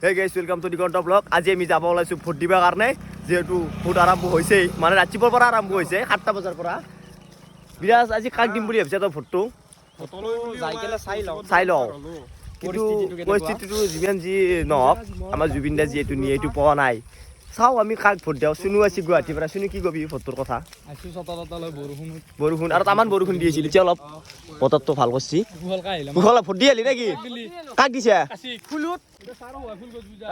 Hey guys, welcome to the Content Vlog. আজি আমি যাব ওলাইছো ভোট দিবৰ কাৰণে যেহেতু ভোট আৰম্ভ হৈছে মানে ৰাতিপুৱাৰ পৰা আৰম্ভ হৈছে 7টা বজাৰ পৰা বিৰাজ আজি কাক দিম বুলি ভাবিছে তো ভোটটো ফটোলো যাই কেলে চাই লওঁ কিন্তু পৰিস্থিতিটো যিমান যি নহওক আমাৰ জুবিন দা যিহেতু নিয়ে এইটো পোৱা নাই চাওঁ আমি কাক ভোট দিওঁ শুনো আছি গুৱাহাটীৰ পৰা শুনি কি কবি ভোটৰ কথা আছো চতালতালৈ বৰষুণ আৰু তামান বৰষুণ দি আছিল এতিয়া অলপ বতৰটো ভাল কৰিছি কুহলা ভোট দি আলি নেকি কাক দিছে ফুলত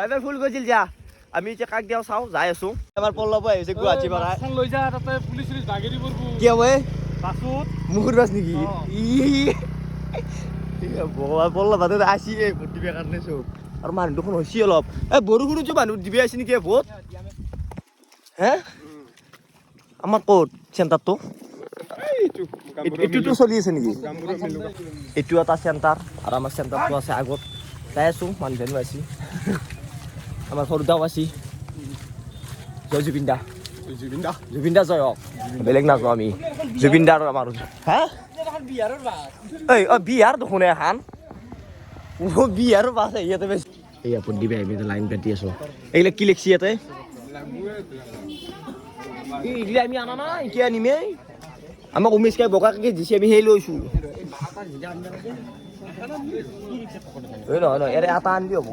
এবাৰ ফুল গৈছিল যা আমি এতিয়া কাক দিওঁ চাওঁ যাই আছো এবাৰ পল্লৱ আহিছে গুৱাহাটীৰ পৰা লৈ যা তাতে পুলিচ বাগেৰি পৰব কি হয় বাসুত মুহুৰ বাছ নেকি ভগৱান পল্লৱ বাদে আসি ভোট দিবৰ কাৰণে চব আৰু মানুহ দেখোন হৈছে অলপ বৰষুণতো মানুহ দিবি আছে নেকি ভোট হে আমাৰ ক'ত চেণ্টাৰটো এইটোতো চলি আছে নেকি এইটো এটা চেণ্টাৰ আৰু আমাৰ চেণ্টাৰটো আছে আগত যাই আছো মানুহজনো আছে আমাৰ সৰুদাও আছে জয় জুবিন দা জুবিন দা জয় হওক বেলেগ নাযাওঁ আমি জুবিন দা আৰু আমাৰ হা এই বিহাৰ দেখোন এখন বিহাৰৰ বাছ ইয়াতে বেছি এয়া ভোট দিবি আমি লাইন কাটি আছো এইবিলাক কি লিখছি ইয়াতে এইগিলা আমি আনা নাই এতিয়া আনিমেই আমাক উমেশকে বগাকে দিছে আমি সেই লৈছো নহয় এৰে আটা আনি দিয়ক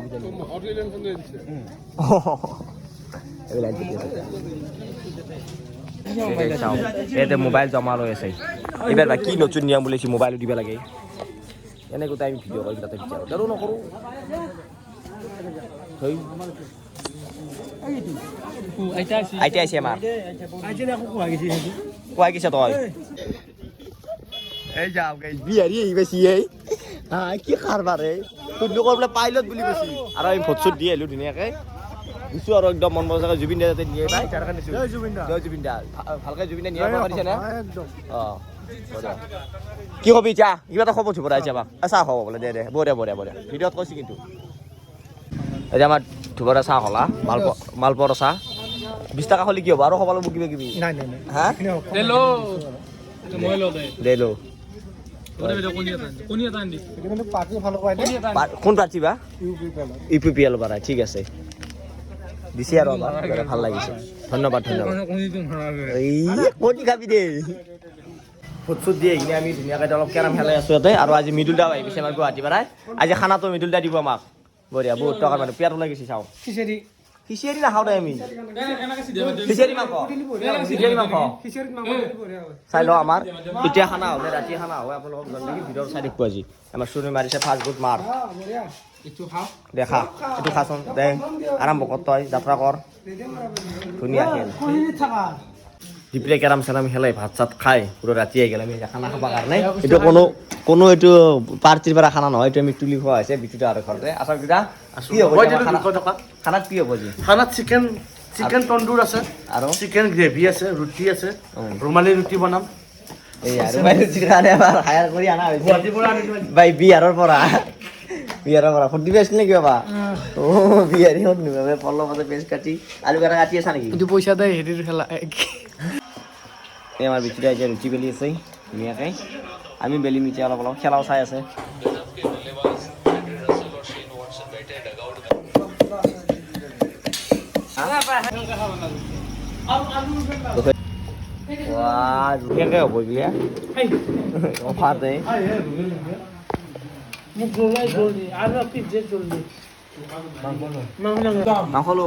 ইয়াতে মোবাইল জমা লৈ আছে এইবাৰ বা কি নতুন নিয়ম বুলিছে মোবাইলো দিব লাগে এনেকৈ আমি ভিডিঅ' কৰি তাতে বিচাৰোঁ আৰু নকৰোঁ আইতা আছে আমাৰ কোৱা গৈছে তই এই যাওঁ গাইছ বিহাৰী আহি পাইছি এই কি কাৰবাৰ এই শুদ্ধ কৰি পেলাই পাইলট বুলি কৈছি আৰু আমি ভোট চোট দি আহিলোঁ ধুনীয়াকৈ দিছোঁ আৰু একদম মন মজাকৈ জুবিন দা যাতে নিয়ে পাই তাৰ কাৰণে জয় জুবিন দা ভালকৈ জুবিন দা নিয়ে পাৰিছে না অঁ কি কবি এতিয়া কিবা এটা খবৰ থুব আহিছে আমাক চাহ খাব বোলে দে বঢ়িয়া ভিডিঅ'ত কৈছে কিন্তু এতিয়া আমাৰ ধুবৰা চাহ খলা মালপোৱাৰ চাহ 20 টকা হ'লে কি হ'ব আৰু খাব লাগিব কিবা কিবি হা কোন প্ৰাৰ্থী বা ইউ পি এল পৰা ঠিক আছে দিছে আৰু আমাৰ ভাল লাগিছে ধন্যবাদ ক'ত খাবি দেই ফুট চুট দিয়ে এইখিনি আমি ধুনীয়াকৈ অলপ কেৰাম খেলাই আছোঁ ইয়াতে আৰু আজি মৃদুল দা আহিছে আমাৰ গুৱাহাটীৰ পৰাই আজি খানাটো মৃদুল দা দিব আমাক বঢ়িয়া বহুত টকাৰ মানুহ পেট ওলাই গৈছে চাওঁ খিচিৰি নাখাওঁ দে আমি খিচিৰি মাংস চাই লওঁ আমাৰ এতিয়া খানা হ'লে ৰাতি খানা হয় আপোনালোকক জল্দি ভিতৰত চাই দেখুৱাই আজি আমাৰ চুৰি মাৰিছে ফাষ্ট ফুড মাৰ দেখা এইটো খাচোন দে আৰম্ভ কৰ তই যাত্ৰা কৰ ধুনীয়া খেল দিপলে কেৰাম চেৰাম খেলাই ভাত চাত খাই পুৰো ৰাতি আহি গেল আমি খানা খাবৰ কাৰণে এইটো কোনো এইটো পাৰ্টিৰ পৰা খানা নহয় এইটো আমি তুলি খোৱা হৈছে বিটুটা আৰু ঘৰতে আছাৰ কিটা কি হ'ব খানাত কি হ'ব আজি খানাত চিকেন তন্দুৰ আছে আৰু চিকেন গ্ৰেভি আছে ৰুটি আছে ৰুমালী ৰুটি বনাম এই আৰু চিকেন এবাৰ হায়াৰ কৰি আনা হৈছে গুৱাহাটীৰ পৰা বাই বিহাৰৰ পৰা ফুটি বেছিল নেকি বাবা বিহাৰী হত নিবে পল্লৱ মাতে পেজ কাটি আলু কাটা কাটি আছা নেকি কিন্তু পইচা দে হেৰিৰ খেলা এই আমাৰ বিচুটা এতিয়া ৰুটি বেলি আছে ধুনীয়াকৈ আমি বেলি মিঠি অলপ খেলাও চাই আছে ধুনীয়াকৈ হ'ব বিয়া অফাতে মাংস লো